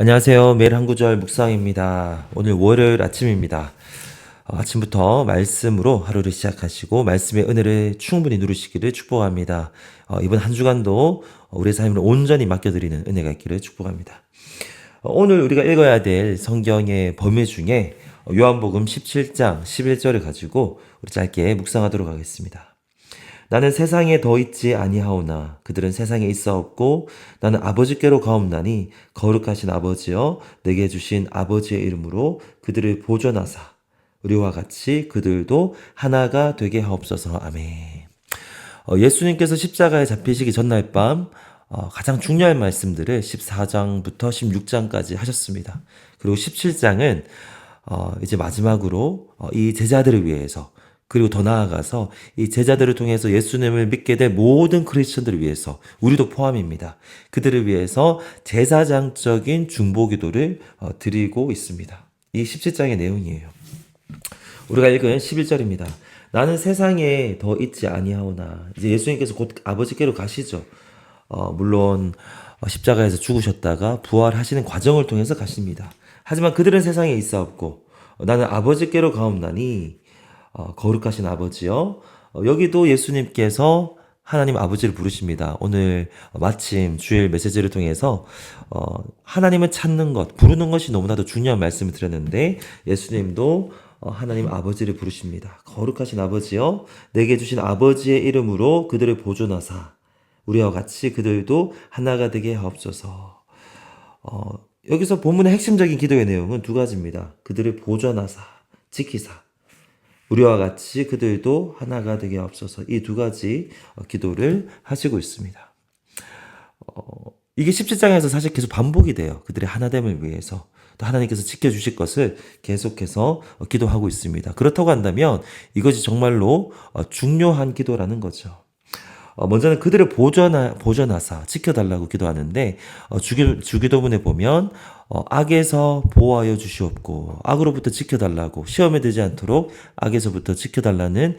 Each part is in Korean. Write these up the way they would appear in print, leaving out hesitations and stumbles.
안녕하세요. 매일 한 구절 묵상입니다. 오늘 월요일 아침입니다. 아침부터 말씀으로 하루를 시작하시고 말씀의 은혜를 충분히 누리시기를 축복합니다. 이번 한 주간도 우리의 삶을 온전히 맡겨드리는 은혜가 있기를 축복합니다. 오늘 우리가 읽어야 될 성경의 범위 중에 요한복음 17장 11절을 가지고 우리 짧게 묵상하도록 하겠습니다. 나는 세상에 더 있지 아니하오나 그들은 세상에 있사옵고 나는 아버지께로 가옵나니 거룩하신 아버지여 내게 주신 아버지의 이름으로 그들을 보존하사 우리와 같이 그들도 하나가 되게 하옵소서. 아멘. 예수님께서 십자가에 잡히시기 전날 밤 가장 중요한 말씀들을 14장부터 16장까지 하셨습니다. 그리고 17장은 이제 마지막으로 이 제자들을 위해서, 그리고 더 나아가서 이 제자들을 통해서 예수님을 믿게 될 모든 크리스천들을 위해서, 우리도 포함입니다. 그들을 위해서 제사장적인 중보기도를 드리고 있습니다. 이 17장의 내용이에요. 우리가 읽은 11절입니다. 나는 세상에 더 있지 아니하오나. 이제 예수님께서 곧 아버지께로 가시죠. 물론 십자가에서 죽으셨다가 부활하시는 과정을 통해서 가십니다. 하지만 그들은 세상에 있사옵고 나는 아버지께로 가옵나니 거룩하신 아버지요. 여기도 예수님께서 하나님 아버지를 부르십니다. 오늘 마침 주일 메시지를 통해서 하나님을 찾는 것, 부르는 것이 너무나도 중요한 말씀을 드렸는데 예수님도 하나님 아버지를 부르십니다. 거룩하신 아버지요. 내게 주신 아버지의 이름으로 그들을 보존하사 우리와 같이 그들도 하나가 되게 하옵소서. 여기서 본문의 핵심적인 기도의 내용은 두 가지입니다. 그들을 보존하사, 지키사. 우리와 같이 그들도 하나가 되게 하옵소서. 이 두 가지 기도를 하시고 있습니다. 이게 17장에서 사실 계속 반복이 돼요. 그들의 하나됨을 위해서. 또 하나님께서 지켜주실 것을 계속해서 기도하고 있습니다. 그렇다고 한다면 이것이 정말로 중요한 기도라는 거죠. 먼저는 그들을 보존하사 지켜달라고 기도하는데 주기도문에 보면 악에서 보호하여 주시옵고 악으로부터 지켜달라고, 시험에 들지 않도록 악에서부터 지켜달라는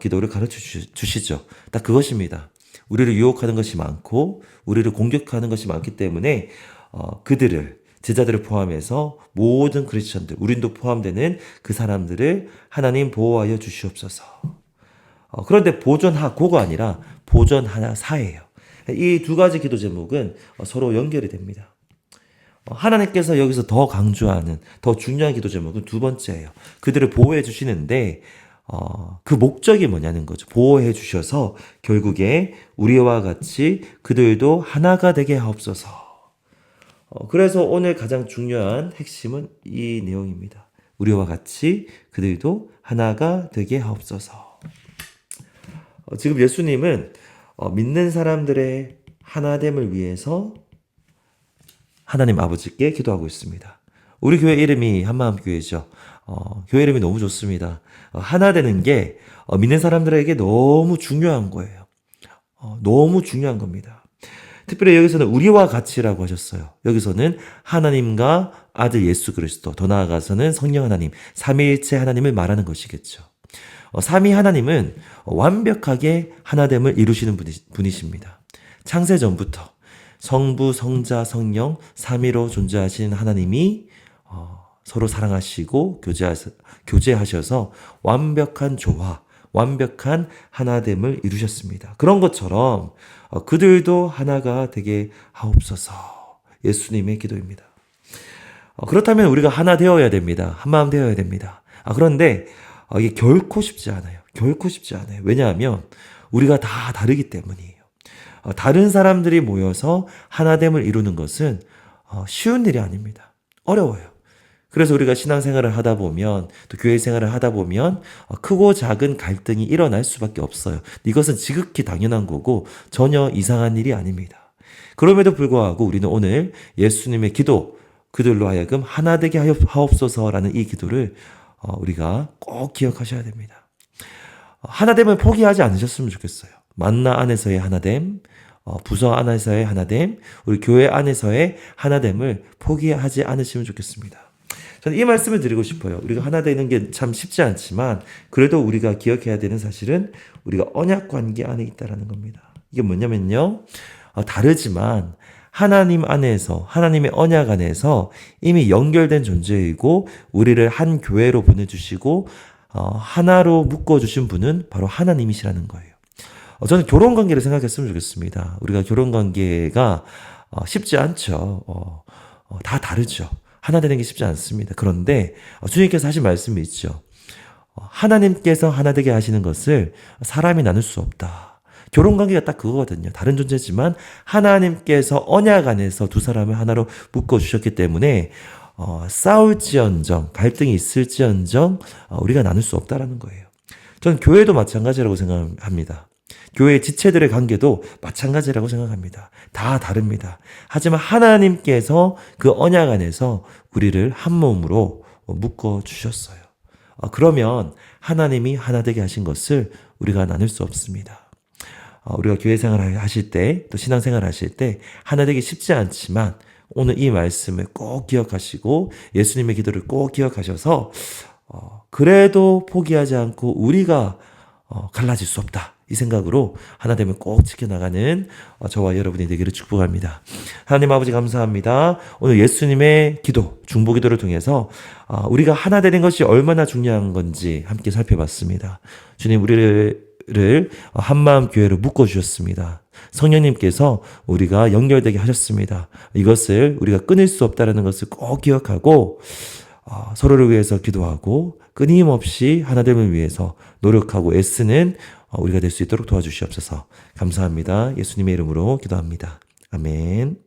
기도를 가르쳐 주시죠. 딱 그것입니다. 우리를 유혹하는 것이 많고 우리를 공격하는 것이 많기 때문에 제자들을 포함해서 모든 크리스천들, 우린도 포함되는 그 사람들을 하나님 보호하여 주시옵소서. 그런데 보존하고가 아니라 보존하사예요. 이 두 가지 기도 제목은 서로 연결이 됩니다. 하나님께서 여기서 더 강조하는, 더 중요한 기도 제목은 두 번째예요. 그들을 보호해 주시는데 그 목적이 뭐냐는 거죠. 보호해 주셔서 결국에 우리와 같이 그들도 하나가 되게 하옵소서. 그래서 오늘 가장 중요한 핵심은 이 내용입니다. 우리와 같이 그들도 하나가 되게 하옵소서. 지금 예수님은 믿는 사람들의 하나됨을 위해서 하나님 아버지께 기도하고 있습니다. 우리 교회 이름이 한마음교회죠. 교회 이름이 너무 좋습니다. 하나 되는 게 믿는 사람들에게 너무 중요한 거예요. 너무 중요한 겁니다. 특별히 여기서는 우리와 같이라고 하셨어요. 여기서는 하나님과 아들 예수 그리스도, 더 나아가서는 성령 하나님, 삼위일체 하나님을 말하는 것이겠죠. 삼위 하나님은 완벽하게 하나됨을 이루시는 분이십니다. 창세 전부터 성부, 성자, 성령, 삼위로 존재하신 하나님이 서로 사랑하시고 교제하셔서 완벽한 조화, 완벽한 하나됨을 이루셨습니다. 그런 것처럼 그들도 하나가 되게 하옵소서. 예수님의 기도입니다. 그렇다면 우리가 하나 되어야 됩니다. 한마음 되어야 됩니다. 그런데 이게 결코 쉽지 않아요. 결코 쉽지 않아요. 왜냐하면 우리가 다 다르기 때문이에요. 다른 사람들이 모여서 하나됨을 이루는 것은 쉬운 일이 아닙니다. 어려워요. 그래서 우리가 신앙생활을 하다 보면, 또 교회 생활을 하다 보면 크고 작은 갈등이 일어날 수밖에 없어요. 이것은 지극히 당연한 거고 전혀 이상한 일이 아닙니다. 그럼에도 불구하고 우리는 오늘 예수님의 기도, 그들로 하여금 하나 되게 하옵소서라는 이 기도를 우리가 꼭 기억하셔야 됩니다. 하나됨을 포기하지 않으셨으면 좋겠어요. 만나 안에서의 하나됨, 부서 안에서의 하나됨, 우리 교회 안에서의 하나됨을 포기하지 않으시면 좋겠습니다. 저는 이 말씀을 드리고 싶어요. 우리가 하나 되는 게 참 쉽지 않지만 그래도 우리가 기억해야 되는 사실은 우리가 언약 관계 안에 있다는 겁니다. 이게 뭐냐면요. 다르지만 하나님 안에서, 하나님의 언약 안에서 이미 연결된 존재이고 우리를 한 교회로 보내주시고 하나로 묶어주신 분은 바로 하나님이시라는 거예요. 저는 결혼 관계를 생각했으면 좋겠습니다. 우리가 결혼 관계가 쉽지 않죠. 다 다르죠. 하나 되는 게 쉽지 않습니다. 그런데 주님께서 하신 말씀이 있죠. 하나님께서 하나 되게 하시는 것을 사람이 나눌 수 없다. 결혼 관계가 딱 그거거든요. 다른 존재지만 하나님께서 언약 안에서 두 사람을 하나로 묶어 주셨기 때문에 싸울지언정, 갈등이 있을지언정 우리가 나눌 수 없다라는 거예요. 저는 교회도 마찬가지라고 생각합니다. 교회 지체들의 관계도 마찬가지라고 생각합니다. 다 다릅니다. 하지만 하나님께서 그 언약 안에서 우리를 한 몸으로 묶어 주셨어요. 그러면 하나님이 하나 되게 하신 것을 우리가 나눌 수 없습니다. 우리가 교회 생활을 하실 때, 또 신앙 생활을 하실 때 하나 되기 쉽지 않지만 오늘 이 말씀을 꼭 기억하시고 예수님의 기도를 꼭 기억하셔서 그래도 포기하지 않고 우리가 갈라질 수 없다. 이 생각으로 하나 되면 꼭 지켜나가는 저와 여러분이 되기를 축복합니다. 하나님 아버지 감사합니다. 오늘 예수님의 기도, 중보기도를 통해서 우리가 하나 되는 것이 얼마나 중요한 건지 함께 살펴봤습니다. 주님 우리를 한마음 교회로 묶어주셨습니다. 성령님께서 우리가 연결되게 하셨습니다. 이것을 우리가 끊을 수 없다는 것을 꼭 기억하고 서로를 위해서 기도하고 끊임없이 하나됨을 위해서 노력하고 애쓰는 우리가 될 수 있도록 도와주시옵소서. 감사합니다. 예수님의 이름으로 기도합니다. 아멘.